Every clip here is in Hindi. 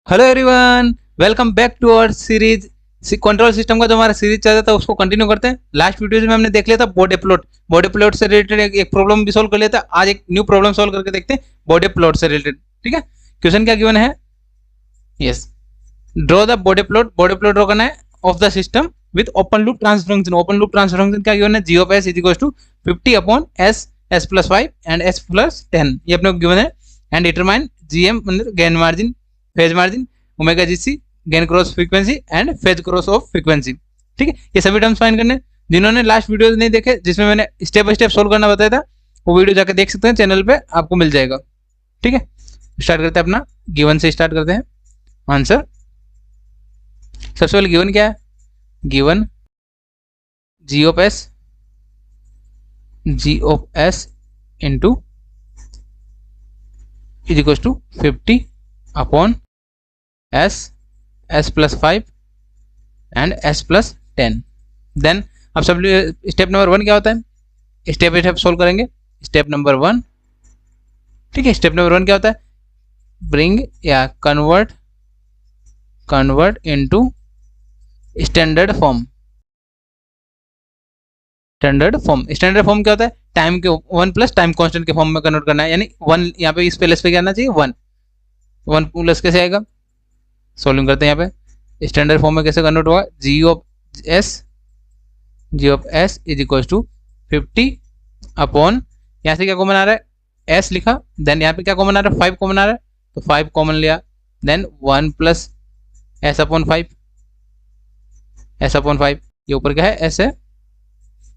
Hello everyone, welcome back to our series. Control system का जो हमारा सीरीज चल रहा था उसको कंटिन्यू करते हैं। लास्ट वीडियोज में हमने देख लिया था बॉडी प्लॉट से रिलेटेड एक प्रॉब्लम भी सोल्व कर लिया था। आज एक न्यू प्रॉब्लम सोल्व करके देखते हैं बॉडी प्लॉट से रिलेटेड। ठीक है, क्वेश्चन क्या गिवन है? Yes, draw the Bode plot draw करना है of the system with open loop transfer function. Open loop transfer function क्या गिवन है? G of S is equal to 50 upon S, S plus 5 and S plus 10, ये अपने को गिवन है। एंड डिटरमाइन जीएम मतलब gain margin, phase margin, omega GC, gain cross frequency and phase cross of frequency. ठीक है, ये सभी टर्म्स फाइंड करने। जिन्होंने लास्ट वीडियो नहीं देखे जिसमें मैंने स्टेप बाय स्टेप सोल्व करना बताया था, वो वीडियो जाकर देख सकते हैं, चैनल पे आपको मिल जाएगा। ठीक है, स्टार्ट करते हैं अपना गिवन से स्टार्ट करते हैं आंसर। सबसे पहले गिवन क्या है? Given G of s into is equal to 50 upon S, S plus 5 and S plus 10। Then अब सब स्टेप नंबर 1 क्या होता है? स्टेप बाय स्टेप सोल्व करेंगे। स्टेप नंबर 1, ठीक है, स्टेप नंबर 1 क्या होता है? ब्रिंग या convert into standard form. Standard form क्या होता है? टाइम के 1 प्लस टाइम कांस्टेंट के फॉर्म में कन्वर्ट करना है। यानी 1 यहाँ पे इस प्लेस पे क्या आना चाहिए? 1 प्लस कैसे आएगा? सोल्विंग करते हैं यहाँ पे। स्टैंडर्ड फॉर्म में कैसे कन्वर्ट होगा? G of S is equal to 50 upon, यहाँ से क्या कॉमन आ रहा है? एस लिखा। देन यहाँ पे क्या कॉमन आ रहा है? 5 कॉमन आ रहा है, तो 5 कॉमन लिया। देन 1 प्लस एस अपॉन 5, ये ऊपर क्या है? एस है,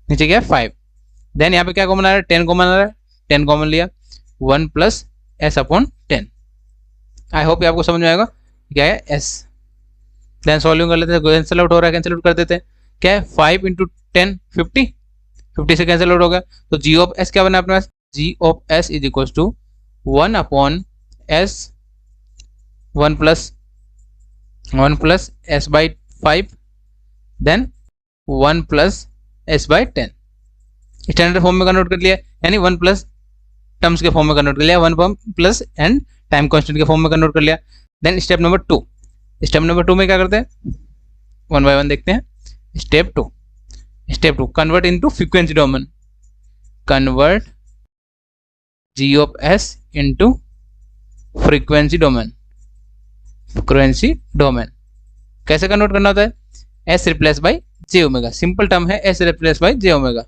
नीचे क्या है? 5। देन यहाँ पे क्या कॉमन आ रहा है? 10 कॉमन आ रहा है, 10 कॉमन लिया। 1 प्लस एस अपॉन 10। आई होप ये आपको समझ में आएगा क्या है एस। देन सॉल्विंग कर लेते हैं। कैंसिल आउट हो रहा है, कैंसिल आउट कर देते हैं। क्या है? 5 इंटू 10 50 से कैंसिल आउट हो गया। तो जी ऑफ एस क्या बना अपने पास? G of S is equal to 1 upon S, 1 plus S by 5, then 1 plus S by 10। Standard form में कन्वर्ट कर लिया, यानी 1 प्लस टर्म्स के फॉर्म में कन्वर्ट कर लिया, 1 प्लस एंड टाइम कांस्टेंट के फॉर्म में कन्वर्ट कर लिया। देन स्टेप नंबर 2, में क्या करते हैं? 1 बाय 1 देखते हैं। Step two convert into frequency domain. Convert G of S into frequency domain. कैसे कन्वर्ट करना होता है? S replace by J omega, simple term है, S replace by J omega.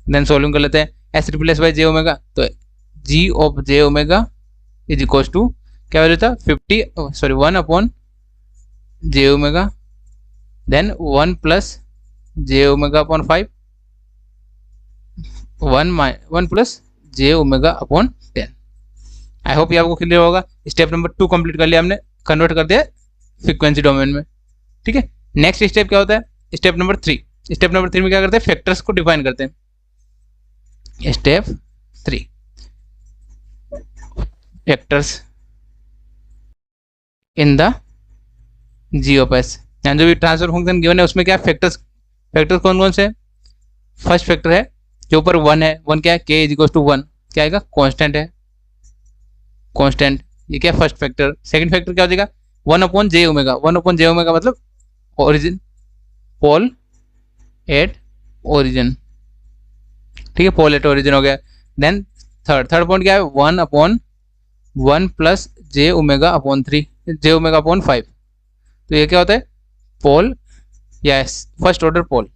Then solving कर लेते हैं। S replace by J omega, तो G of J omega is equal to क्या वैल्यू था? 1 upon J omega, then 1 plus जे ओमेगा अपॉन 5, 1 प्लस जे ओमेगा अपॉन 10। आई होप ये आपको क्लियर होगा। स्टेप नंबर 2 कंप्लीट कर लिया हमने, कन्वर्ट कर दिया फ्रीक्वेंसी डोमेन में। ठीक है, नेक्स्ट स्टेप क्या होता है? स्टेप नंबर 3 में क्या करते हैं? फैक्टर्स को डिफाइन करते हैं। Step 3, factors in the G of s. यहाँ जो भी ट्रांसफर फंक्शन गिवन है उसमें क्या फैक्टर्स कौन कौन से? फर्स्ट फैक्टर है जो ऊपर 1 है, 1 क्या है? के इज इक्वल टू 1, क्या आएगा? कांस्टेंट है, कांस्टेंट, ये क्या? First factor. सेकंड फैक्टर क्या हो जाएगा? 1 अपॉन जे ओमेगा, मतलब ओरिजिन, पोल एट ओरिजिन। ठीक है, पोल एट ओरिजिन हो गया। देन थर्ड पॉइंट क्या है? 1 अपॉन 1 प्लस जे omega upon 3, j omega upon 5। तो ये क्या होता है? पोल या first order pole.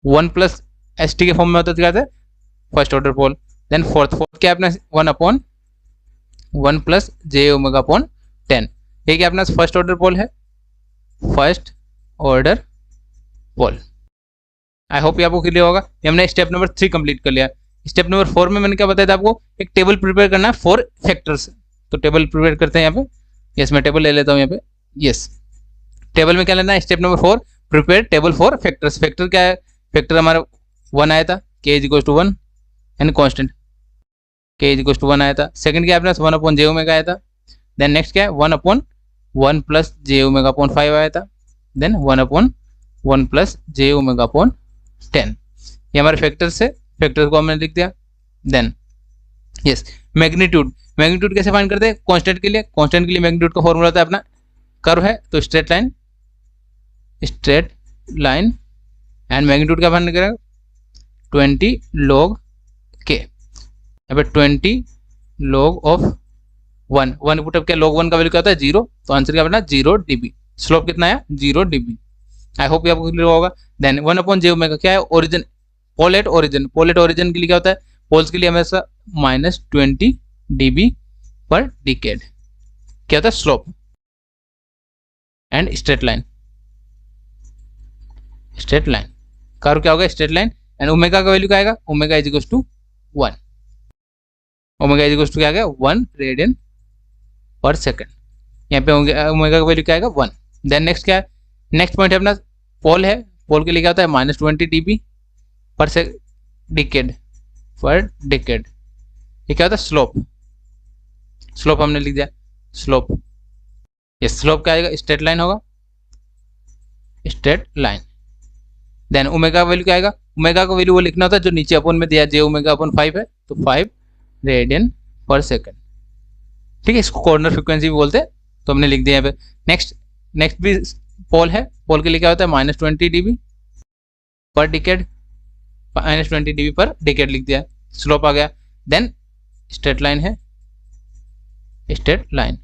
1 plus s T के फॉर्म में होता है, क्या होता है? First order pole. Then fourth क्या है अपना? 1 अपॉन 1 प्लस जे ओमेगा अपॉन 10, ये क्या अपना फर्स्ट ऑर्डर पोल है? First order pole. I hope ये आपको क्लियर होगा। ये हमने स्टेप नंबर 3 कंप्लीट कर लिया। स्टेप नंबर 4 में मैंने क्या बताया था आपको? एक टेबल प्रिपेयर करना है 4 फैक्टर्स। तो टेबल प्रिपेयर करते हैं यहाँ पे। यस, मैं टेबल ले लेता हूँ यहाँ पे। यस, टेबल में क्या लेना है? Step number 4, prepare table for factors. Factor क्या है? फैक्टर हमारा 1 आया था, के इज इक्वल टू 1 यानी कॉन्स्टेंट, के इज इक्वल टू 1 आया था। सेकंड क्या है अपना? 1 अपॉन जे ओमेगा आया था। देन नेक्स्ट क्या है? 1 अपॉन 1 प्लस जे ओमेगा अपॉन 5 आया था। देन 1 अपॉन 1 प्लस जे ओमेगा अपॉन 10, ये हमारे फैक्टर्स है। फैक्टर्स को हमने लिख दिया। देन यस, मैग्नीट्यूड, मैग्नीट्यूड कैसे फाइंड करते हैं? कांस्टेंट के लिए, कांस्टेंट के लिए मैग्नीट्यूड का फॉर्मूला होता है अपना कर्व है तो straight line, straight line and magnitude का फाइंड करेगा 20 log के, यहाँ पे 20 log ऑफ 1, 1 पुट अप किया, log 1 का वैल्यू क्या होता है 0, तो आंसर क्या बना 0 dB। स्लोप कितना आया 0 dB। आई होप ये आपको क्लियर होगा। देन 1/j ओमेगा क्या है? Origin, pole at origin, pole at origin के लिए क्या होता है? पोल्स के लिए हमेशा -20 dB पर डिकेड क्या होता है? Slope and straight line, straight line curve क्या होगा? स्ट्रेट लाइन एंड ओमेगा का वैल्यू क्या आएगा? Omega is equals to 1, omega is equals to क्या आ गया? 1 रेडियन पर सेकंड। यहाँ पे ओमेगा का वैल्यू क्या आएगा? 1। देन नेक्स्ट क्या है? नेक्स्ट पॉइंट है अपना पोल है, पोल के लिए क्या होता है? -20 dB पर डिकेड, पर डिकेड। ये क्या होता है? स्लोप, स्लोप हमने लिख दिया स्लोप। ये स्लोप क्या आएगा? स्ट्रेट लाइन होगा, स्ट्रेट लाइन। देन ओमेगा का वैल्यू क्या आएगा? ओमेगा का वैल्यू वो लिखना होता है जो नीचे अपन में दिया, j ओमेगा अपन 5 है तो 5 रेडियन पर सेकंड। ठीक है, इसको कॉर्नर फ्रीक्वेंसी भी बोलते हैं, तो हमने लिख दिया यहाँ पे। नेक्स्ट भी पोल है, पोल के लिए क्या होता है? -20 dB पर डिकेड, -20 dB पर डिकेड लिख दिया, स्लोप आ गया। देन स्ट्रेट लाइन है, स्ट्रेट लाइन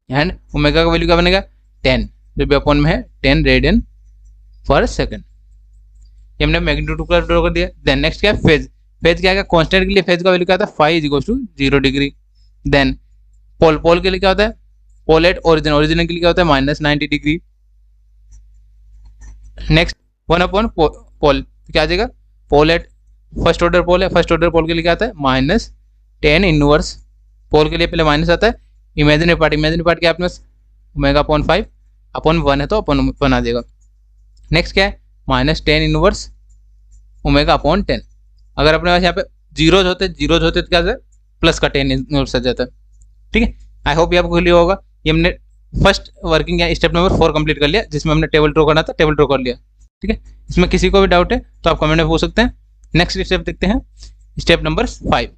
एंड ओमेगा का वैल्यू क्या बनेगा? 10, जो भी अपन में है 10 रेडियन पर सेकंड। ये हमने मैग्नीट्यूड का ड्रॉ कर दिया। देन नेक्स्ट क्या है? फेज, फेज क्या है? कांस्टेंट के लिए फेज का वैल्यू क्या होता है? Phi is equal to 0 degree. Then pole, pole के लिए क्या होता है? पोल एट ओरिजिन, ओरिजिन के लिए क्या होता है? -90 डिग्री। नेक्स्ट 1/पोल, क्या आ जाएगा? पोल एट फर्स्ट ऑर्डर पोल है, फर्स्ट ऑर्डर पोल के लिए क्या आता है? -10 इनवर्स। पोल के लिए पहले माइनस आता है, इमेजिनरी पार्ट, इमेजिनरी पार्ट क्या अपने ओमेगा/5 अपन 1 है तो अपन बना देगा। नेक्स्ट क्या है? -10 इनवर्स ओमेगा/10। अगर अपने पास यहाँ पे जीरोज होते तो क्या है? प्लस का 10 इनवर्स आ जाता है। ठीक है, आई होप ये आपको क्लियर होगा। ये हमने फर्स्ट वर्किंग या स्टेप नंबर 4 कंप्लीट कर लिया, जिसमें हमने टेबल ड्रॉ करना था, टेबल ड्रॉ कर लिया। ठीक है, इसमें किसी को भी डाउट है तो आप कमेंट में पूछ सकते हैं। नेक्स्ट स्टेप देखते हैं, स्टेप नंबर 5।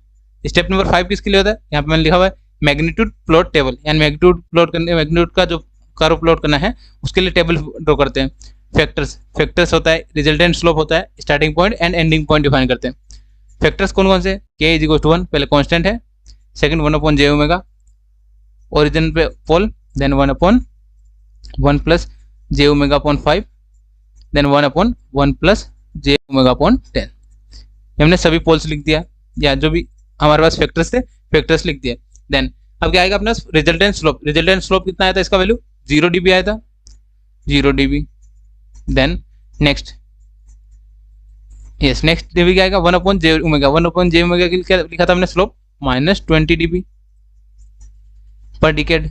स्टेप नंबर 5 किसके लिए होता है? यहाँ पे मैंने लिखा हुआ है मैग्नीट्यूड प्लॉट टेबल, यानी मैग्नीट्यूड प्लॉट करने, मैग्नीट्यूड का जो कर्व प्लॉट करना है उसके लिए टेबल ड्रॉ करते हैं। फैक्टर्स, फैक्टर्स होता है, रिजल्टेंट स्लोप होता है, starting point and ending point define करते हैं। फैक्टर्स कौन कौन से? k इज इक्वल टू 1, पहले कांस्टेंट है। सेकंड 1/j ओमेगा, ओरिजिन पे pole, then 1/1 plus j omega, then 1/1 plus j omega. हमने सभी पोल्स लिख दिया, या जो भी हमारे पास फैक्टर्स थे फैक्टर्स लिख दिए। देन अब क्या आएगा अपना? रिजल्टेंट स्लोप, रिजल्टेंट स्लोप कितना आया था? इसका वैल्यू 0 dB आया था, 0 dB। Then next, yes, next dB क्या आएगा? 1/j ओमेगा, 1/j ओमेगा के लिए क्या लिखा था हमने? स्लोप -20 dB पर डिकेड।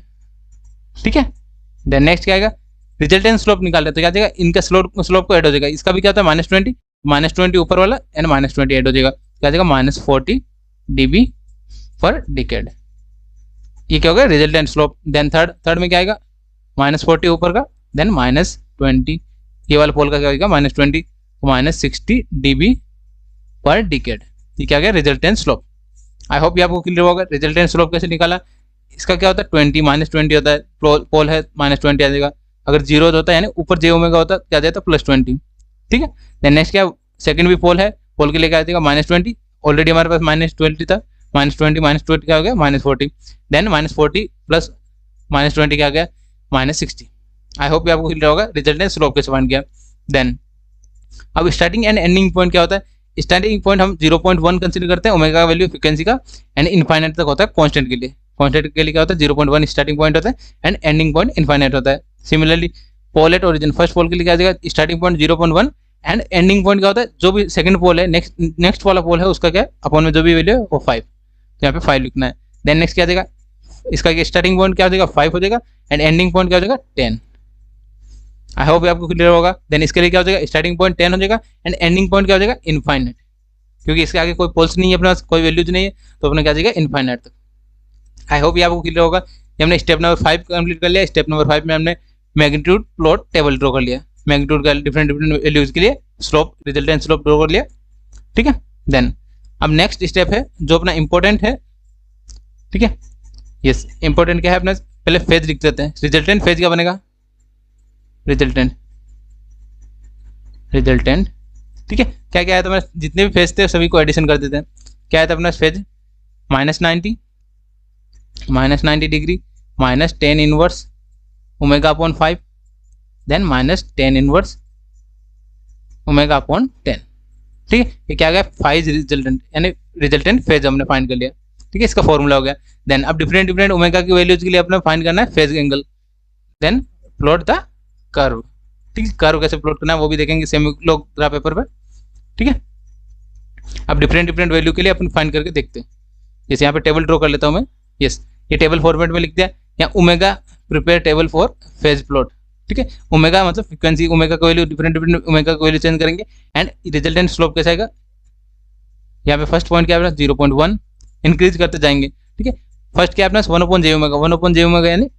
ठीक है, देन नेक्स्ट क्या आएगा? रिजल्टेंट स्लोप निकाल रहे तो क्या आ जाएगा? इनका स्लोप को ऐड हो जाएगा। इसका भी क्या होता है? -20 ऊपर वाला एंड -20 ऐड हो जाएगा, क्या आ जाएगा? -40 dB पर डिकेड। ये क्या होगा? Resultant slope. देन थर्ड में क्या आएगा? -40 ऊपर का, देन -20, ये वाला पोल का क्या आएगा? -20, -60 dB पर डिकेड। ये क्या गया? Resultant slope. आई होप ये आपको क्लियर होगा रिजल्टेंट स्लोप कैसे निकाला। इसका क्या होता है? 20 -20 होता है, पोल है -20 आ जाएगा। अगर जीरो होता है यानी ऊपर j ओमेगा होता है क्या आ जाता है? +20। ठीक है, देन नेक्स्ट क्या? सेकंड भी पोल है, पोल के लिए क्या आ जाएगा? -20, ऑलरेडी हमारे पास -20 था, -20 क्या हो गया? -40, देन -40 प्लस -20 क्या आ गया? -60। आई होप ये आपको क्लियर होगा रिजल्टेंट स्लोप कैसे फाइंड किया। देन अब स्टार्टिंग एंड एंडिंग पॉइंट क्या होता है? स्टार्टिंग पॉइंट हम 0.1 कंसीडर करते हैं ओमेगा का वैल्यू फ्रीक्वेंसी का, एंड इनफाइनाइट तक होता है कांस्टेंट के लिए। कांस्टेंट के लिए क्या होता है? 0.1 स्टार्टिंग पॉइंट होता है एंड एंडिंग पॉइंट इनफाइनाइट होता है। Similarly pole at origin, first pole के लिए क्या आ जाएगा? Starting point 0.1 and ending point क्या होता है? जो भी सेकंड पोल है, नेक्स्ट वाला पोल है उसका क्या है? अपॉन में जो भी वैल्यू है वो 5, तो यहाँ पे 5 लिखना है। देन नेक्स्ट क्या आ जाएगा? इसका स्टार्टिंग पॉइंट क्या हो जाएगा? 5 हो जाएगा एंड एंडिंग पॉइंट क्या हो जाएगा? 10। आई होप आपको क्लियर होगा। देन इसके लिए क्या हो जाएगा? स्टार्टिंग पॉइंट 10 हो जाएगा एंड एंडिंग पॉइंट क्या हो जाएगा? इनफाइनाइट, क्योंकि इसके आगे कोई पोल्स नहीं है अपने पास, कोई वैल्यूज नहीं है, तो अपने क्या जाएगा? इनफाइनाइट तक। आई होप ये आपको क्लियर होगा। ये हमने स्टेप नंबर 5 कंप्लीट कर लिया। स्टेप नंबर 5 में हमने मैग्नीट्यूड प्लॉट टेबल ड्रॉ कर लिया, मैग्नीट्यूड का डिफरेंट वैल्यूज के लिए स्लोप, रिजल्टेंट स्लोप ड्रॉ कर लिया। ठीक है, देन अब नेक्स्ट स्टेप है जो अपना इंपॉर्टेंट है, ठीक है। यस, इंपॉर्टेंट क्या है अपना, पहले फेज लिख देते हैं। रिजल्टेंट फेज क्या बनेगा, रिजल्टेंट, ठीक है। क्या क्या है तो मैं जितने भी फेज थे सभी को एडिशन कर देते हैं। क्या है तो अपना phase -90 degree minus ten inverse omega upon 5 then minus ten inverse omega upon 10, ठीक है। ये क्या गया, फाइज रिजल्टेंट, यानी रिजल्टेंट फेज हमने फाइंड कर लिया, ठीक है। इसका फॉर्मूला हो गया। देन अब डिफरेंट ओमेगा की वैल्यूज के लिए अपने फाइंड करना है phase angle, then plot the curve, ठीक है। कर्व कैसे प्लॉट करना है वो भी देखेंगे सेम लोग पेपर पे, ठीक है। अब डिफरेंट वैल्यू के लिए अपन फाइंड करके देखते हैं। जैसे यहाँ पे टेबल ड्रॉ कर लेता हूँ मैं। यस, ये टेबल फॉर्मेट में लिख दिया। यहाँ omega prepare table for phase plot, ठीक है। ओमेगा मतलब फ्रीक्वेंसी, ओमेगा का वैल्यू डिफरेंट ओमेगा का वैल्यू चेंज करेंगे एंड रिजल्टेंट स्लोप कैसा आएगा। यहाँ पे फर्स्ट पॉइंट क्या है 0.1 इंक्रीज करते जाएंगे, ठीक है। फर्स्ट क्या है अपना 1/j ओमेगा, 1/j ओमेगा यानी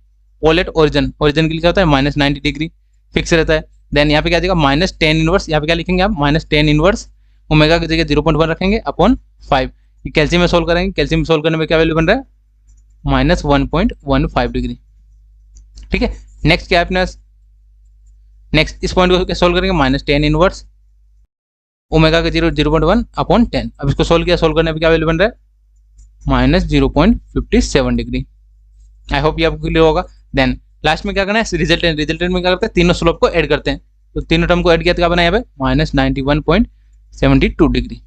पोलेट ओरिजिन के लिए क्या होता है -90 डिग्री फिक्स रहता है। देन यहाँ पे क्या जाएगा -10 इनवर्स, यहाँ पे क्या लिखेंगे आप -10 इनवर्स ओमेगा की जगह 0.1 रखेंगे अपॉन 5। ये कैल्शियम में सोल्व करेंगे, कैल्शियम में सोल्व करने में क्या वैल्यू बन रहा है -1.15 डिग्री, ठीक है। नेक्स्ट क्या है अपने, नेक्स्ट इस पॉइंट को सोल्व करेंगे -10 इनवर्स ओमेगा का 0.1 अपॉन 10। अब इसको सोल्व किया, सोल्व करने पे क्या वैल्यू बन रहा है -0.57 डिग्री। आई होप ये आपको क्लियर होगा। देन लास्ट में क्या करना है, रिजल्टेंट में क्या करते हैं, तीनों स्लोप को ऐड करते हैं। तो तीनों टर्म को ऐड किया तो क्या बना यहाँ पे -91.72 डिग्री।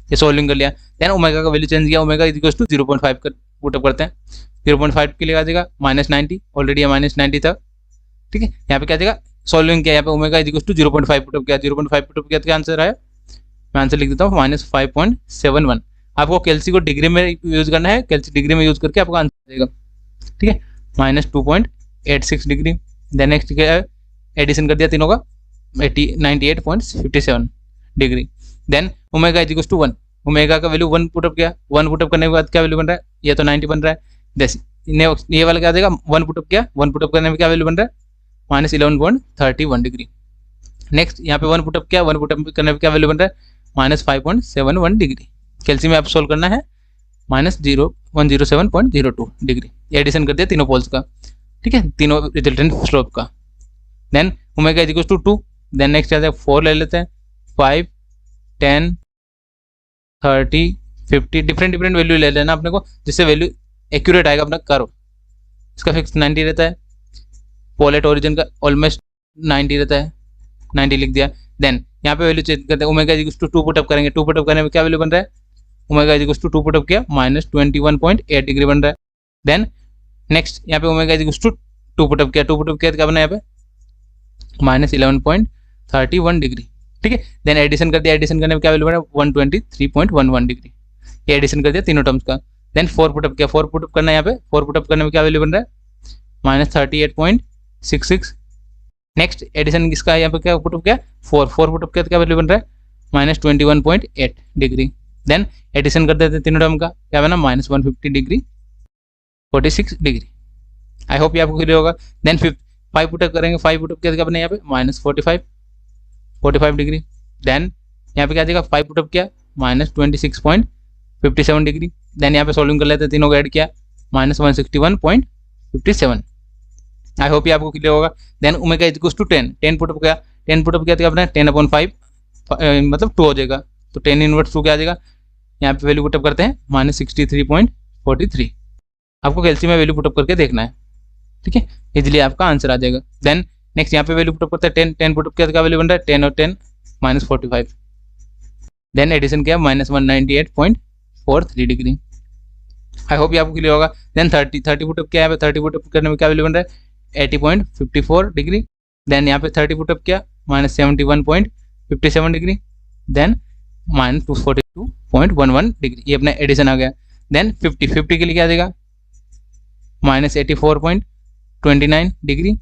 ये सोल्विंग कर लिया। देन ओमेगा का वैल्यू चेंज किया, ओमेगा इक्वल्स टू 0.5 कर पुटअप करते हैं। 0.5 के लिए आ जाएगा -90, ऑलरेडी -90 था, ठीक है। यहाँ पे क्या जाएगा सोल्विंग किया, यहाँ पे ओमेगा इक्वल्स टू 0.5 पुटअप किया, 0.5 पुटअप किया तो क्या आंसर आया, मैं आंसर लिख देता हूँ -5.71। आपको कैल्सी को डिग्री में यूज करना है, कैल्सी डिग्री में यूज करके आपको आंसर देगा, ठीक है, -2.86 डिग्री। देन नेक्स्ट क्या है, एडिशन कर दिया तीनों का 98.57 degree. Then omega is equals to 1, omega का वैल्यू 1 पुटअप किया, 1 पुटअप करने के बाद क्या वैल्यू बन रहा है, ये तो 90 बन रहा है। जैसे ये वाला क्या आ जाएगा 1 पुटअप किया, 1 पुटअप करने में क्या वैल्यू बन रहा है -11.31 डिग्री। नेक्स्ट यहाँ पे 1 पुटअप किया, 1 पुटअप करने में क्या वैल्यू बन रहा है -5.71 डिग्री। कैल्शियम में आप सोल्व करना है -107.02 डिग्री। ये एडिशन कर दिया तीनों पोल्स का, ठीक है, तीनों रिजल्टेंट स्लोप का। Then omega is equals to 2। Then next आ जाएगा 4 ले लेते हैं, 5, 10, 30, 50 डिफरेंट वैल्यू ले लेना अपने को, जिससे वैल्यू एक्यूरेट आएगा अपना कर्व। इसका फिक्स 90 रहता है, पोलेट ओरिजिन का ऑलमोस्ट 90 रहता है, 90 लिख दिया। देन यहाँ पे वैल्यू चेंज करते हैं, omega is equals to 2 put up करेंगे, 2 पुटअप करने में क्या वैल्यू बन रहा है, omega is equals to 2 put up किया -21.8 डिग्री बन रहा है। देन नेक्स्ट यहाँ पे omega is equals to 2 put up किया, 2 पुटअप किया तो क्या बना यहाँ पे -11.31 डिग्री, ठीक है। देन एडिशन कर दिया, एडिशन करने में क्या वैल्यू बना 123.11 डिग्री। ये एडिशन कर दिया तीनों टर्म्स का। देन 4 पुटअप किया, 4 पुटअप करना है यहाँ पे, 4 पुटअप करने में क्या वैल्यू बन रहा है -38.66। नेक्स्ट एडिशन किसका यहाँ पे क्या पुटअप किया 4 पुटअप किया तो क्या वैल्यू बन रहा है -21.8 डिग्री। देन एडिशन कर देते हैं तीनों टर्म का, क्या बना -150 डिग्री 46 डिग्री। आई होप ये आपको क्लियर होगा। देन 5 पुटअप करेंगे, 5 पुटअप किया तो क्या बना यहाँ पे -45 डिग्री। देन यहाँ पे क्या जाएगा 5 पुटअप किया -26.57 डिग्री। देन यहाँ पे सोल्विंग कर लेते हैं, तीनों को ऐड किया -161.57। आई होप ये आपको क्लियर होगा। Then omega is equals to 10 put up किया, 10 पुटअप किया तो क्या बना 10/5 मतलब 2 हो जाएगा, तो 10 इनवर्स 2 क्या आ जाएगा, यहाँ पे वैल्यू पुटअप करते हैं -63.43। आपको कैल्शियम में वैल्यू पुटअप करके देखना है, ठीक है, इजीली आपका आंसर आ जाएगा। देन नेक्स्ट यहाँ पे वैल्यू पुटअप करते हैं 10 पुटअप किया तो क्या वैल्यू बन रहा है 10 और 10 -45। देन एडिशन किया -198.43 डिग्री। आई होप ये आपको क्लियर होगा। देन 30 पुटअप किया, यहाँ पे 30 पुटअप करने में क्या वैल्यू बन रहा है 80.54 डिग्री। देन यहाँ पे 30 पुटअप किया -71.57 डिग्री। देन -242.11 डिग्री, ये अपना एडिशन आ गया। देन 50 के लिए क्या आ जाएगा -84.29 degree.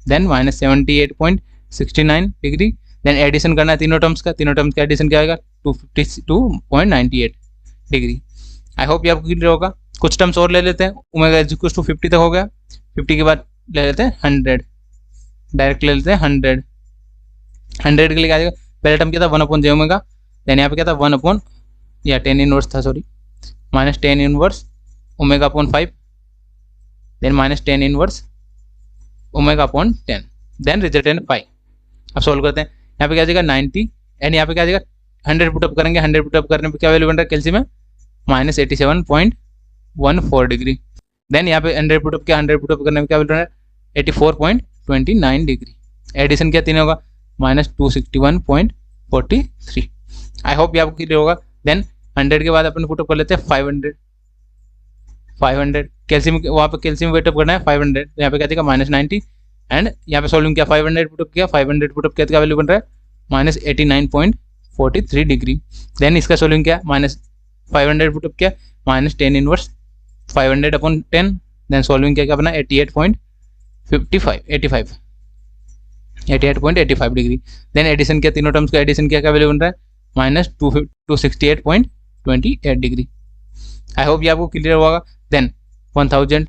Then -78.69 degree. Then addition करना है तीनों टर्म्स का, तीनों टर्म्स का एडिशन क्या आएगा 252.98 डिग्री। आई होप ये आपको क्लियर होगा। कुछ टर्म्स और ले लेते हैं, ओमेगा इज इक्वल्स टू 50 तक हो गया, 50 के बाद ले लेते हैं 100, डायरेक्ट ले लेते हैं 100 के लिए क्या आ जाएगा, पहला टर्म क्या था 1/j ओमेगा। देन यहाँ पे क्या था 1/, या टेन इनवर्स था, sorry, minus ten inverse omega upon 5, then minus ten inverse omega upon 10, then resultant 5। अब सोल्व करते हैं। यहाँ पे क्या आ जाएगा 90 एंड यहाँ पे क्या आ जाएगा 100 पुटअप करेंगे। 100 पुटअप करने पे क्या वैल्यू बन रहा है कैल्शियम में, माइनस 87.14 डिग्री। देन यहाँ पे 100 पुटअप किया, 100 पुटअप करने में क्या वैल्यू बन रहा है 84.29 डिग्री। एडिशन क्या तीन होगा, माइनस 261.43। आई होप ये आपको क्लियर होगा। देन 100 के बाद अपन पुटअप कर लेते हैं 500 कैल्शियम, वहाँ पे कैल्शियम वेटअप करना है 500, यहाँ पे क्या देगा माइनस 90 एंड यहाँ पे सॉल्विंग किया 500 पुटअप किया, 500 पुटअप किया, क्या वैल्यू बन रहा है माइनस 89.43 डिग्री। देन इसका सॉल्विंग किया माइनस 500 पुटअप किया, minus 10 inverse 500 upon 10, then solving किया क्या बना 88.85 डिग्री। देन एडिशन किया तीनों टर्म्स का, एडिशन किया क्या वैल्यू बन रहा है माइनस 268.28 डिग्री। आई होप ये आपको क्लियर होगा। देन 1000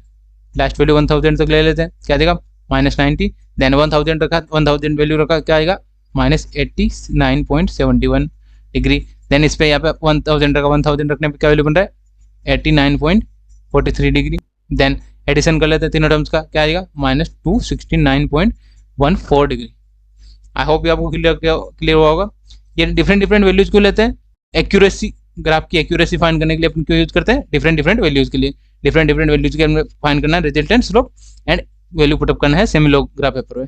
लास्ट वैल्यू 1000 तक ले लेते हैं, क्या देगा माइनस 90, देन 1000 रखा, 1000 वैल्यू रखा, क्या आएगा माइनस 89.71 डिग्री। देन इस पे यहाँ पे 1000 रखा, 1000 रखने पे क्या वैल्यू बन रहा है 89.43 डिग्री। देन एडिशन कर लेते हैं तीनों टर्म्स का, क्या आएगा माइनस 269.14 डिग्री। आई होप ये आपको क्लियर हुआ होगा। ये डिफरेंट वैल्यूज क्यों लेते हैं, एक्यूरेसी, ग्राफ की एक्यूरेसी फाइंड करने के लिए अपन क्यों यूज करते हैं, डिफरेंट वैल्यूज के लिए। डिफरेंट वैल्यूज के फाइंड करना है resultant, slope and value put up करना है सेमी लॉग ग्राफ पेपर में।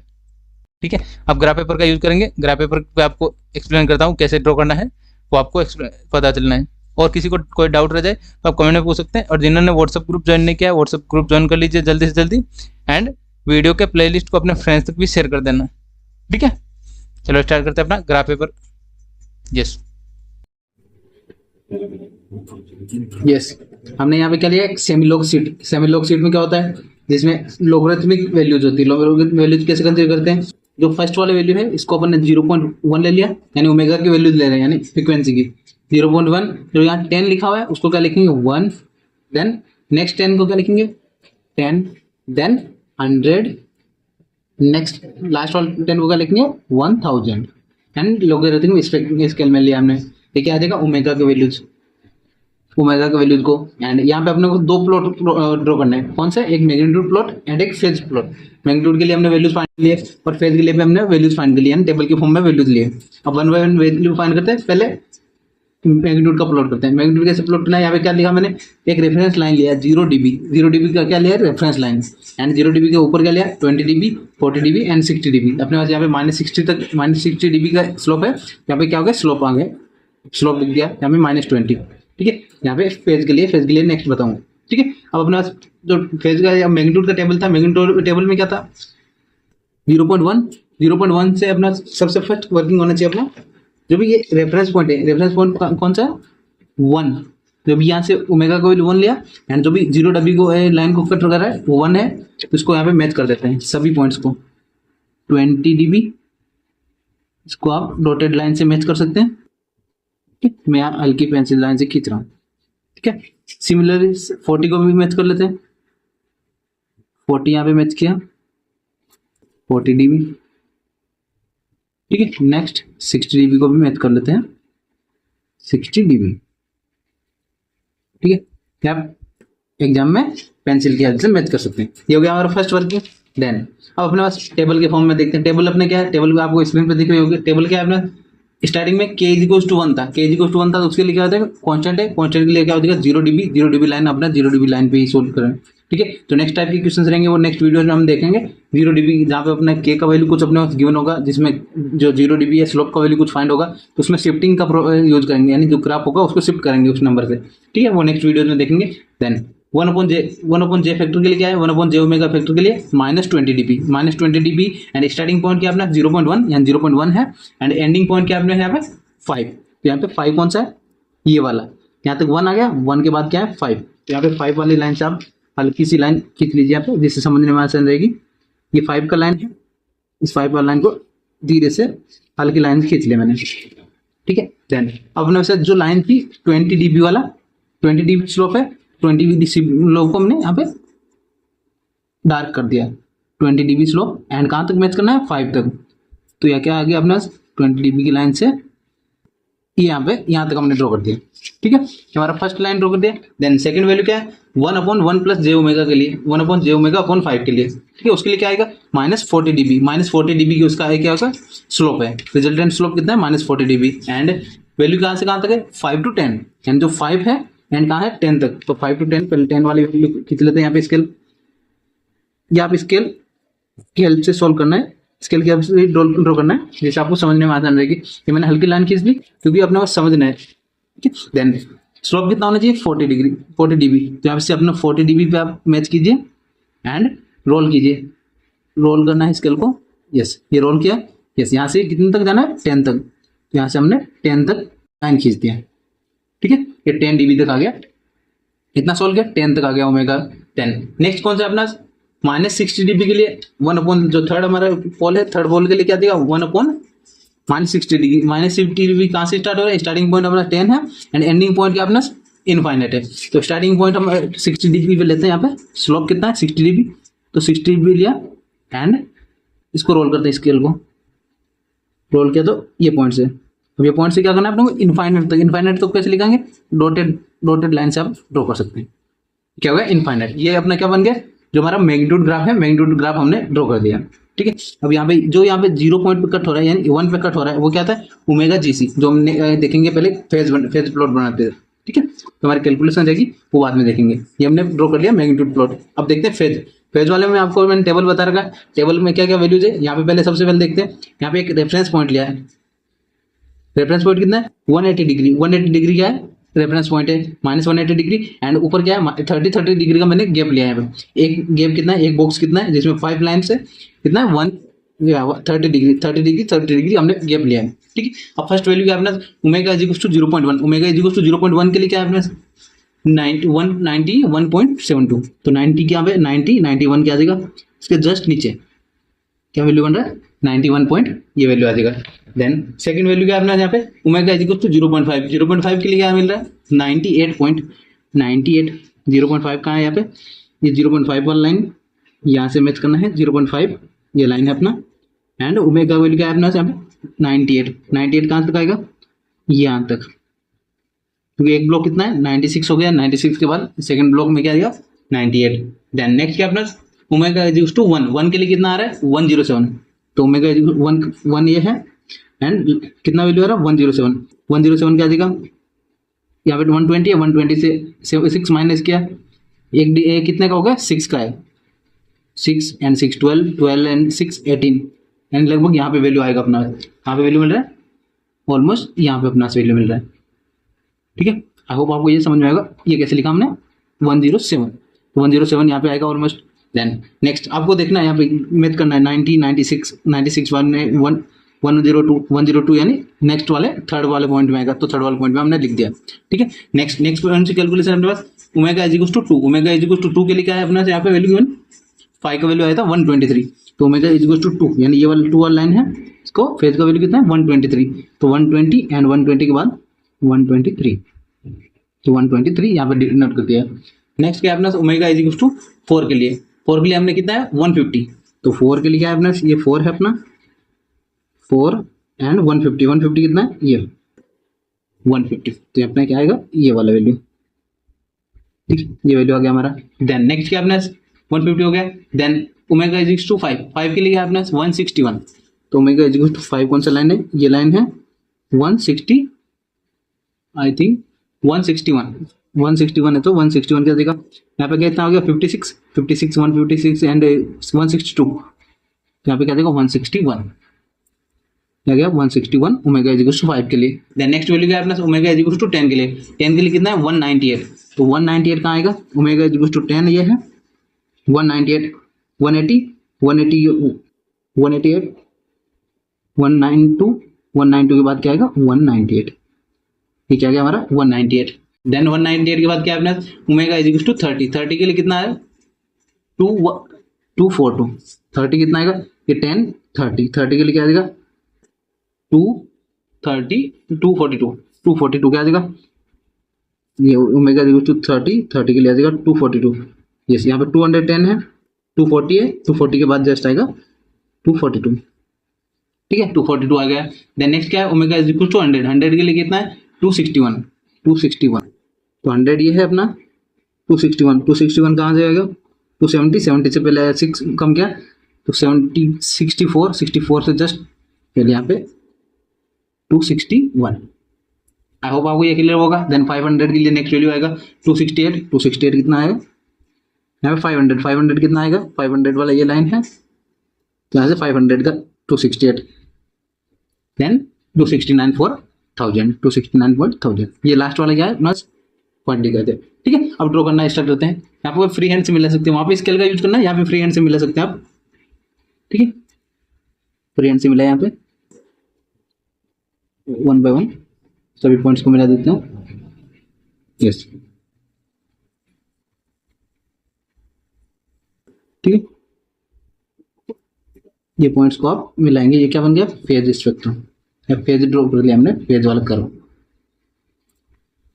ठीक है, अब ग्राफ पेपर का यूज करेंगे। ग्राफ पेपर पे आपको एक्सप्लेन करता हूँ कैसे ड्रॉ करना है, वो आपको पता चलना है। और किसी को कोई डाउट रह जाए तो आप कमेंट में पूछ सकते हैं। और जिन्होंने व्हाट्सएप ग्रुप ज्वाइन नहीं किया, व्हाट्सएप ग्रुप ज्वाइन कर लीजिए जल्दी से जल्दी, एंड वीडियो के प्लेलिस्ट को अपने फ्रेंड्स तक भी शेयर कर देना। ठीक है, चलो स्टार्ट करते हैं अपना ग्राफ पेपर। यस हमने यहाँ पे क्या लिया, एक सेमीलॉग सीट। सेमीलॉग सीट में क्या होता है, जिसमें लोगरिथमिक वैल्यूज होती है। लोगरिथमिक वैल्यूज कैसे कंसीडर करते हैं, जो फर्स्ट वाले वैल्यू है इसको अपन ने 0.1 ले लिया, यानी ओमेगा की वैल्यूज ले रहे हैं, यानी फ्रीक्वेंसी की 0.1। जो यहाँ 10 लिखा हुआ है उसको क्या लिखेंगे 1, देन नेक्स्ट 10 को क्या लिखेंगे 10, देन 100, नेक्स्ट लास्ट वाले 10 को क्या लिखेंगे 1000। एंड लोगरिथमिक स्केल में लिया हमने, ये क्या आ जाएगा ओमेगा के वैल्यूज, ओमेगा के वैल्यूज को। एंड यहाँ पे अपने को दो प्लॉट ड्रॉ करना है, कौन सा, एक मैग्नीट्यूड प्लॉट एंड एक फेज प्लॉट। मैग्नीट्यूड के लिए हमने वैल्यूज फाइंड लिए और फेज के लिए भी हमने वैल्यूज फाइंड कर लिए, टेबल के फॉर्म में वैल्यूज लिए। अब 1 बाय 1 वैल्यू फाइंड करते हैं, पहले मैग्नीट्यूड का प्लॉट करते हैं। मैग्नीट्यूड कैसे प्लॉट करना है, यहाँ पे क्या लिखा मैंने, एक रेफरेंस लाइन लिया 0 dB। 0 dB का क्या लिया रेफरेंस लाइन, एंड 0 dB के ऊपर क्या लिया 20 dB, 40 dB एंड 60 dB। अपने पास यहाँ पे -60 तक -60 dB का स्लोप है, यहाँ पे क्या हो गया स्लोप आ गया, स्लोप लिख दिया यहाँ पे -20। ठीक है, यहाँ पे फेज के लिए नेक्स्ट बताऊंगा। ठीक है, अब अपने पास जो फेज का मैग्नीट्यूड का टेबल था, मैग्नीट्यूड टेबल में क्या था 0.1 से अपना सबसे फर्स्ट वर्किंग होना चाहिए अपना, जो भी ये रेफरेंस पॉइंट है, रेफरेंस पॉइंट कौन सा 1, जो भी यहाँ से ओमेगा को 1 लिया, एंड जो भी 0 dB को लाइन को कट कर रहा है वो 1 है, तो इसको यहाँ पे मैच कर देते हैं सभी पॉइंट्स को 20 dB। इसको आप डॉटेड लाइन से मैच कर सकते हैं। ठीक, मैं यहाँ हल्की पेंसिल लाइन से खींच रहा हूँ। ठीक है, सिमिलरली 40 को भी मैच कर लेते हैं, 40 यहाँ पे मैच किया 40 dB। ठीक है, नेक्स्ट 60 dB को भी मैच कर लेते हैं 60 dB। ठीक है, क्या आप एग्जाम में पेंसिल की हेल्प से मैच कर सकते हैं। ये हो गया हमारा फर्स्ट वर्किंग। देन अब अपने पास टेबल के फॉर्म में देखते हैं। टेबल अपने क्या है, टेबल को आपको स्क्रीन पे दिख रही होगी। टेबल क्या है अपना, स्टार्टिंग में k = 1 था, k = 1 था तो उसके लिए क्या होता है कांस्टेंट है, कांस्टेंट के लिए क्या होता है 0 dB लाइन, अपना 0 dB लाइन पे ही सोल्व करें। ठीक है, तो नेक्स्ट टाइप के क्वेश्चंस रहेंगे वो नेक्स्ट वीडियोस में हम देखेंगे। 0 dB जहाँ पे अपना k का वैल्यू कुछ अपने पास गिवन होगा, जिसमें जो 0 dB है स्लोप का वैल्यू कुछ फाइंड होगा, तो उसमें शिफ्टिंग का यूज करेंगे, यानी जो ग्राफ होगा उसको शिफ्ट करेंगे उस नंबर से। ठीक है, वो नेक्स्ट वीडियोज में देखेंगे। देन 1/j फैक्टर के लिए क्या है, 1/j ओमेगा फैक्टर के लिए -20 dB एंड स्टार्टिंग पॉइंट क्या अपना 0.1 यानी 0.1 है, एंड एंडिंग पॉइंट क्या अपने यहाँ पे 5। तो यहाँ पे 5 कौन सा है, ये वाला, यहाँ तक 1 आ गया, 1 के बाद क्या है 5। तो यहाँ पे 5 वाली लाइन से आप हल्की सी लाइन खींच लीजिए यहाँ पे, जिससे समझने में आसान रहेगी। ये 5 का लाइन है, इस 5 वाला लाइन को धीरे से हल्की लाइन खींच लिया मैंने। ठीक है, देन अब अपने पास जो लाइन थी 20 dB वाला, 20 dB स्लोप है, 20 dB स्लोप को हमने यहाँ पे डार्क कर दिया, 20 dB स्लोप, एंड कहाँ तक मैच करना है 5 तक। तो यह क्या आ गया अपना 20 dB की लाइन से ये यहाँ तक हमने ड्रॉ कर दिया। ठीक है, हमारा फर्स्ट लाइन ड्रॉ कर दिया। देन सेकंड वैल्यू क्या है, 1/1 प्लस जे ओमेगा के लिए, 1 जे ओमेगा अपॉन 5 के लिए। ठीक है, उसके लिए क्या आएगा, -40 dB। -40 dB की उसका क्या होगा, स्लोप है। रिजल्टेंट स्लोप कितना है, -40 dB। एंड वैल्यू कहाँ से कहाँ तक है, 5 to 10। एंड जो 5 है एंड कहाँ है, 10 तक। तो 5 to 10, पहले 10 वाली वैल्यू खींच लेते हैं यहाँ पे स्केल। या आप स्केल की हेल्प से सॉल्व करना है, स्केल की हेल्प से ड्रॉ करना है, जैसे आपको समझने में आसान रहेगी। ये मैंने हल्की लाइन खींच ली क्योंकि अपने पास समझना है। ठीक है, देन स्लोप कितना होना चाहिए, 40 डिग्री, 40 dB। तो यहाँ से अपना 40 dB पे आप मैच कीजिए एंड रोल कीजिए। रोल करना है स्केल को, यस ये रोल किया। यस, यहाँ से कितने तक जाना है, 10 तक। तो यहाँ से हमने 10 तक लाइन खींच दिया। ठीक है, ये 10 dB तक आ गया। कितना सॉल्व किया, 10 तक आ गया ओमेगा 10। नेक्स्ट कौन सा अपना -60 dB के लिए 1/, जो थर्ड हमारा पोल है, थर्ड पोल के लिए क्या देगा, 1/-60 डिग्री। -60 dB कहाँ से स्टार्ट हो रहा है, स्टार्टिंग पॉइंट अपना 10 है एंड एंडिंग पॉइंट क्या अपना इनफाइनाइट है। तो स्टार्टिंग पॉइंट हम 60 dB पे लेते हैं। यहाँ पे स्लोप कितना है, 60 dB। तो 60 dB लिया एंड इसको रोल करते हैं, स्केल को रोल किया तो ये पॉइंट से। अब ये पॉइंट से क्या करना है अपने को, इनफाइनाइट तक। इनफाइनाइट तो कैसे लिखेंगे, डॉटेड लाइन से आप ड्रॉ कर सकते हैं। क्या होगा, इनफाइनाइट। ये अपना क्या बन गया, जो हमारा मैग्नीट्यूड ग्राफ है, मैग्नीट्यूड ग्राफ हमने ड्रॉ कर दिया। ठीक है, अब यहाँ पे जो यहाँ पे 0 पॉइंट पे कट हो रहा है, यानी 1 पे कट हो रहा है, वो क्या था, ओमेगा GC, जो हमने देखेंगे पहले फेज प्लॉट बनाते थे। ठीक है, तो हमारी कैलकुलेशन रहेगी, वो बाद में देखेंगे। ये हमने ड्रॉ कर लिया मैग्नीट्यूड प्लॉट। अब देखते हैं फेज वाले में आपको मैंने टेबल बता रखा है। टेबल में क्या क्या वैल्यूज है, यहाँ पे पहले सबसे पहले देखते हैं। यहाँ पे एक रेफरेंस पॉइंट लिया है। रेफरेंस पॉइंट कितना है, 180 डिग्री। 180 डिग्री क्या है, रेफरेंस पॉइंट है, -180 डिग्री। एंड ऊपर क्या है, 30 डिग्री का मैंने गैप लिया है यहाँ पे। एक गैप कितना है, एक बॉक्स कितना है, जिसमें 5 लाइन्स है, कितना है 30 डिग्री हमने गैप लिया है। ठीक है, अब फर्स्ट वैल्यू क्या है अपना, ओमेगा = 0.1। ओमेगा = 0.1 के लिए क्या है अपना 91.72। तो 90 क्या है, 91 क्या आ जाएगा, इसके जस्ट नीचे क्या वैल्यू बन रहा है, 91 ये वैल्यू आ जाएगा। देन सेकंड वैल्यू क्या है अपना यहाँ पे, ओमेगा = 0.5। 0.5 के लिए क्या मिल रहा है, 98.98। 0.5 कहाँ है यहाँ पे, ये 0.5 वाला लाइन यहाँ से मैच करना है। 0.5 ये लाइन है अपना। एंड ओमेगा वैल्यू क्या है अपना यहाँ पे 98 कहाँ तक आएगा, यहाँ तक। क्योंकि एक ब्लॉक कितना है, 96 हो गया। 96 के बाद सेकंड ब्लॉक में क्या आएगा, 98। देन नेक्स्ट क्या अपना ओमेगा = 1 के लिए कितना आ रहा है, 107। तो ओमेगा 1 ये है एंड कितना वैल्यू आ रहा है, 107। 107 क्या आ जाएगा, यहाँ पे 120 है, 120 से 6 माइनस किया, एक कितने का होगा, 6 का है। 6 एंड 6 12, 12 एंड 6 18। एंड लगभग यहाँ पे वैल्यू आएगा अपना, यहाँ पे वैल्यू मिल रहा है ऑलमोस्ट, यहाँ पे अपना वैल्यू मिल रहा है। ठीक है, आई होप आपको ये समझ में आएगा। ये कैसे लिखा हमने, 107। तो 107 यहाँ पे आएगा ऑलमोस्ट। देन नेक्स्ट आपको देखना है, यहाँ पे मैथ करना है 90, 96, 102 यानी नेक्स्ट वाले थर्ड वाले पॉइंट में आएगा। तो थर्ड वाले पॉइंट में हमने लिख दिया। ठीक है, नेक्स्ट पॉइंट से कैलकुलेशन अपने पास ओमेगा = 2। ओमेगा = 2 के लिए क्या है अपना, यहाँ पे वैल्यू गिवन 5 का वैल्यू आया था 123। तो ओमेगा = 2 यानी ये वाला 2 वाला लाइन है, इसको फेज का वैल्यू कितना है, 123। तो 120 एंड 120 के बाद 123। तो 123 यहाँ पे नोट कर दिया। नेक्स्ट क्या है अपना ओमेगा = 4 के लिए। 4 के लिए हमने कितना है, 150। तो 4 के लिए क्या है अपना, ये 4 है अपना, 4 एंड 150। 150 कितना है, ये 150। तो अपना क्या आएगा, ये वाला वैल्यू। ठीक, ये वैल्यू आ गया हमारा। देन नेक्स्ट क्या अपना 150 हो गया। Than omega = 5। 5 के लिए क्या है अपना 161। तो ओमेगा = 5 कौन सा लाइन है, ये लाइन है 160, आई थिंक 161 है। तो 161 क्या देगा, यहाँ पे कितना हो गया 56 156 एंड 162। तो यहाँ पे क्या देगा 161, क्या गया 161 ओमेगा = 5 के लिए। देन नेक्स्ट वैल्यू क्या है अपना ओमेगा = 10 के लिए। 10 के लिए कितना है 198। तो 198 कहाँ आएगा, ओमेगा = 10 ये है 198, 180, 188, 192 के बाद क्या आएगा 198। ये क्या गया हमारा 198। देन 198 के बाद क्या है अपना ओमेगा = 30। 30 के लिए कितना है 242। 30 कितना आएगा, ये 10 30। 30 के लिए क्या आ जाएगा 242 क्या आ जाएगा, ये ओमेगा = 30 के लिए आ जाएगा 242। यस, यहाँ पे 210 है, 240 है, 240 के बाद जस्ट आएगा 242। ठीक है 242 आ गया। देन नेक्स्ट क्या है ओमेगा इज इक्वल टू 100, 100 के लिए कितना है 261, 261 तो 100 ये है अपना 261, 261 कहाँ से आएगा 270, 70 से पहले आया 6 कम क्या तो 70, 64, 64 से जस्ट पहले यहाँ पे 261। आई होप आपको ये क्लियर होगा। देन 500 के लिए नेक्स्ट वैल्यू आएगा 268, 268 कितना आएगा यहाँ पे 500, 500 कितना आएगा 500 वाला ये लाइन है तो यहाँ से 500 का 268 देन 269 for 1000, 269 for 1000 ये लास्ट वाला क्या है प्लस क्वांटिटी कहते हैं। ठीक है अब ड्रॉ करना स्टार्ट करते हैं। यहाँ पे फ्री हैंड से मिला सकते हैं, वहाँ पे स्केल का यूज करना है, यहाँ पे फ्री हैंड से मिला सकते हैं आप। ठीक है फ्री हैंड से मिला यहाँ पे 1 by 1 सभी पॉइंट्स को मिला देते हूँ। यस ठीक है ये पॉइंट्स को आप मिलाएंगे, ये क्या बन गया फेज स्पेक्ट्रम या फेज ड्रॉ कर लिया हमने फेज वाला करो।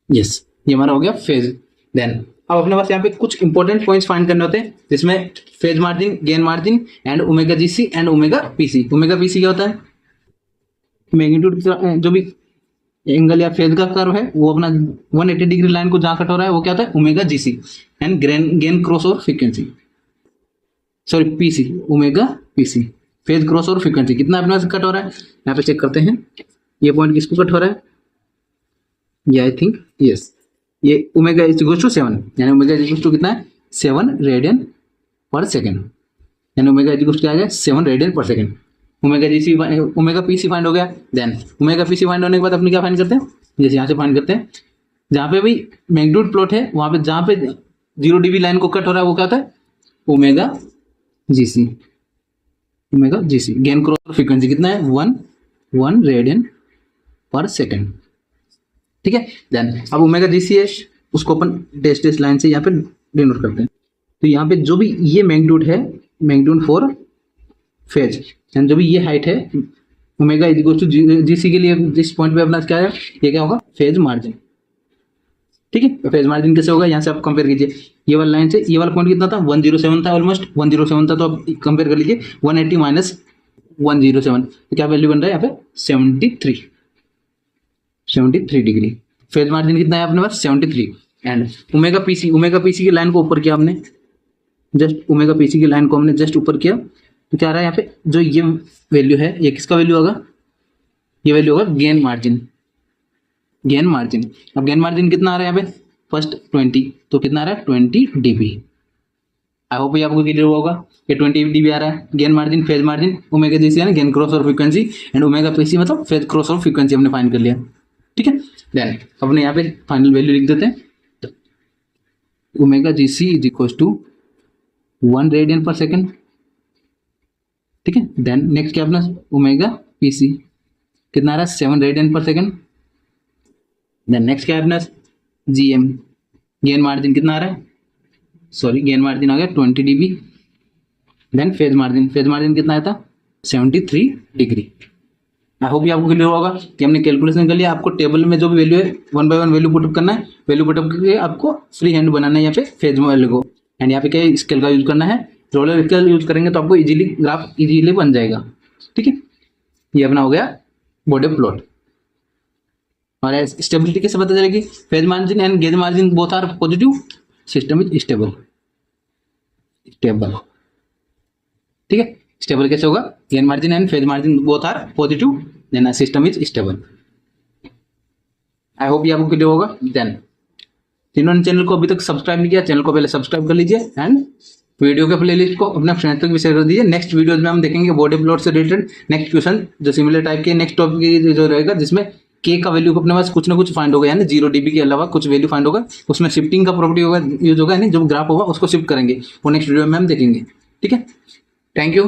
यस ये हमारा हो गया फेज। देन अब अपने पास यहाँ पे कुछ इंपॉर्टेंट पॉइंट्स फाइंड करने होते हैं जिसमें phase margin, gain margin and omega GC and omega PC. Omega PC क्या होता है मैग्नीट्यूड जो भी एंगल या फेज का कर्व है वो अपना 180 डिग्री लाइन को जहाँ कट हो रहा है वो क्या होता है omega GC and gain cross over frequency sorry PC omega PC phase cross over frequency कितना अपने पास कट हो रहा है यहाँ पे चेक करते हैं। ये पॉइंट किसको कट हो रहा है ये आई थिंक यस ये ओमेगा इज इक्वल टू 7 यानी ओमेगा इज इक्वल टू कितना है 7 रेडियन पर सेकेंड यानी ओमेगा इज इक्वल टू क्या आ गया 7 रेडियन पर second. Omega GC omega PC find हो गया। देन ओमेगा पीसी फाइंड होने के बाद अपने क्या फाइंड करते हैं जैसे यहाँ से फाइंड करते हैं जहाँ पे भी मैग्नीट्यूड प्लॉट है वहाँ पे जहाँ पे 0 dB लाइन को कट हो रहा है वो क्या होता है omega GC, omega GC. Gain cross frequency कितना है 1 रेडियन पर सेकेंड। ठीक है देन अब ओमेगा जीसी है उसको अपन डैश डैश लाइन से यहाँ पे डिनोट करते हैं। तो यहाँ पे जो भी ये मैग्नीट्यूड है मैग्नीट्यूड फॉर फेज एंड जो भी ये हाइट है omega is equal to gc के लिए जिस पॉइंट पे अपना क्या है ये क्या होगा फेज मार्जिन। ठीक है फेज मार्जिन कैसे होगा यहाँ से आप कंपेयर कीजिए ये वाला लाइन से ये वाला पॉइंट कितना था 107 था ऑलमोस्ट 107 था तो आप कंपेयर कर लीजिए 180 माइनस 107 तो क्या वैल्यू बन रहा है यहाँ पे 73 डिग्री। फेज मार्जिन कितना है अपने पास 73 एंड ओमेगा पीसी की लाइन को ऊपर किया हमने जस्ट ओमेगा पीसी की लाइन को हमने जस्ट ऊपर किया तो क्या आ रहा है यहाँ पे जो ये वैल्यू है ये किसका वैल्यू होगा ये वैल्यू होगा गेन मार्जिन। अब गेन मार्जिन कितना आ रहा है यहाँ पे फर्स्ट 20 तो कितना आ रहा है 20 dB। आई होप ये आपको क्लियर होगा कि 20 dB आ रहा है gain margin phase margin omega GC है ना गेन क्रॉस और फ्रीक्वेंसी एंड ओमेगा पीसी मतलब फेज क्रॉस और फ्रीक्वेंसी हमने फाइंड कर लिया। ठीक है देन अपने यहाँ पे फाइनल वैल्यू लिख देते हैं omega gc is equal to 1 radian पर सेकेंड। ठीक है देन नेक्स्ट क्या अपना ओमेगा पीसी कितना आ रहा है 7 रेडियन पर सेकेंड। देन नेक्स्ट क्या है अपना जीएम गेन मार्जिन कितना आ रहा है सॉरी गेन मार्जिन आ गया 20 dB। देन फेज मार्जिन कितना आया था 73 डिग्री। आई होप ये आपको क्लियर होगा कि हमने कैलकुलेशन कर लिया। आपको टेबल में जो भी वैल्यू है 1 by 1 वैल्यू पुटअप करना है, वैल्यू पुटअप करके आपको फ्री हैंड बनाना है यहाँ पे फेज वैल्यू को एंड यहाँ पे क्या स्केल का यूज करना है। रोलर स्केल यूज करेंगे तो आपको इजीली ग्राफ इजीली बन जाएगा। ठीक है ये अपना हो गया बॉडी प्लॉट। और स्टेबिलिटी कैसे पता चलेगी phase margin and gain margin both are positive system is stable. ठीक है स्टेबल कैसे होगा gain margin and phase margin both are positive then system is stable. I hope ये आपको क्लियर होगा। देन जिन्होंने चैनल को अभी तक सब्सक्राइब नहीं किया चैनल को पहले सब्सक्राइब कर लीजिए एंड वीडियो के प्लेलिस्ट को अपने फ्रेंड्स तक भी शेयर कर दीजिए। नेक्स्ट वीडियोज में हम देखेंगे बॉडी प्लॉट से रिलेटेड नेक्स्ट क्वेश्चन जो सिमिलर टाइप के नेक्स्ट टॉपिक जो रहेगा जिसमें के का वैल्यू अपने पास कुछ ना कुछ फाइंड होगा यानी 0 dB के अलावा कुछ वैल्यू फाइंड होगा उसमें शिफ्टिंग का प्रॉपर्टी होगा यूज होगा यानी जो ग्राफ होगा उसको शिफ्ट करेंगे वो नेक्स्ट वीडियो में हम देखेंगे। ठीक है थैंक यू।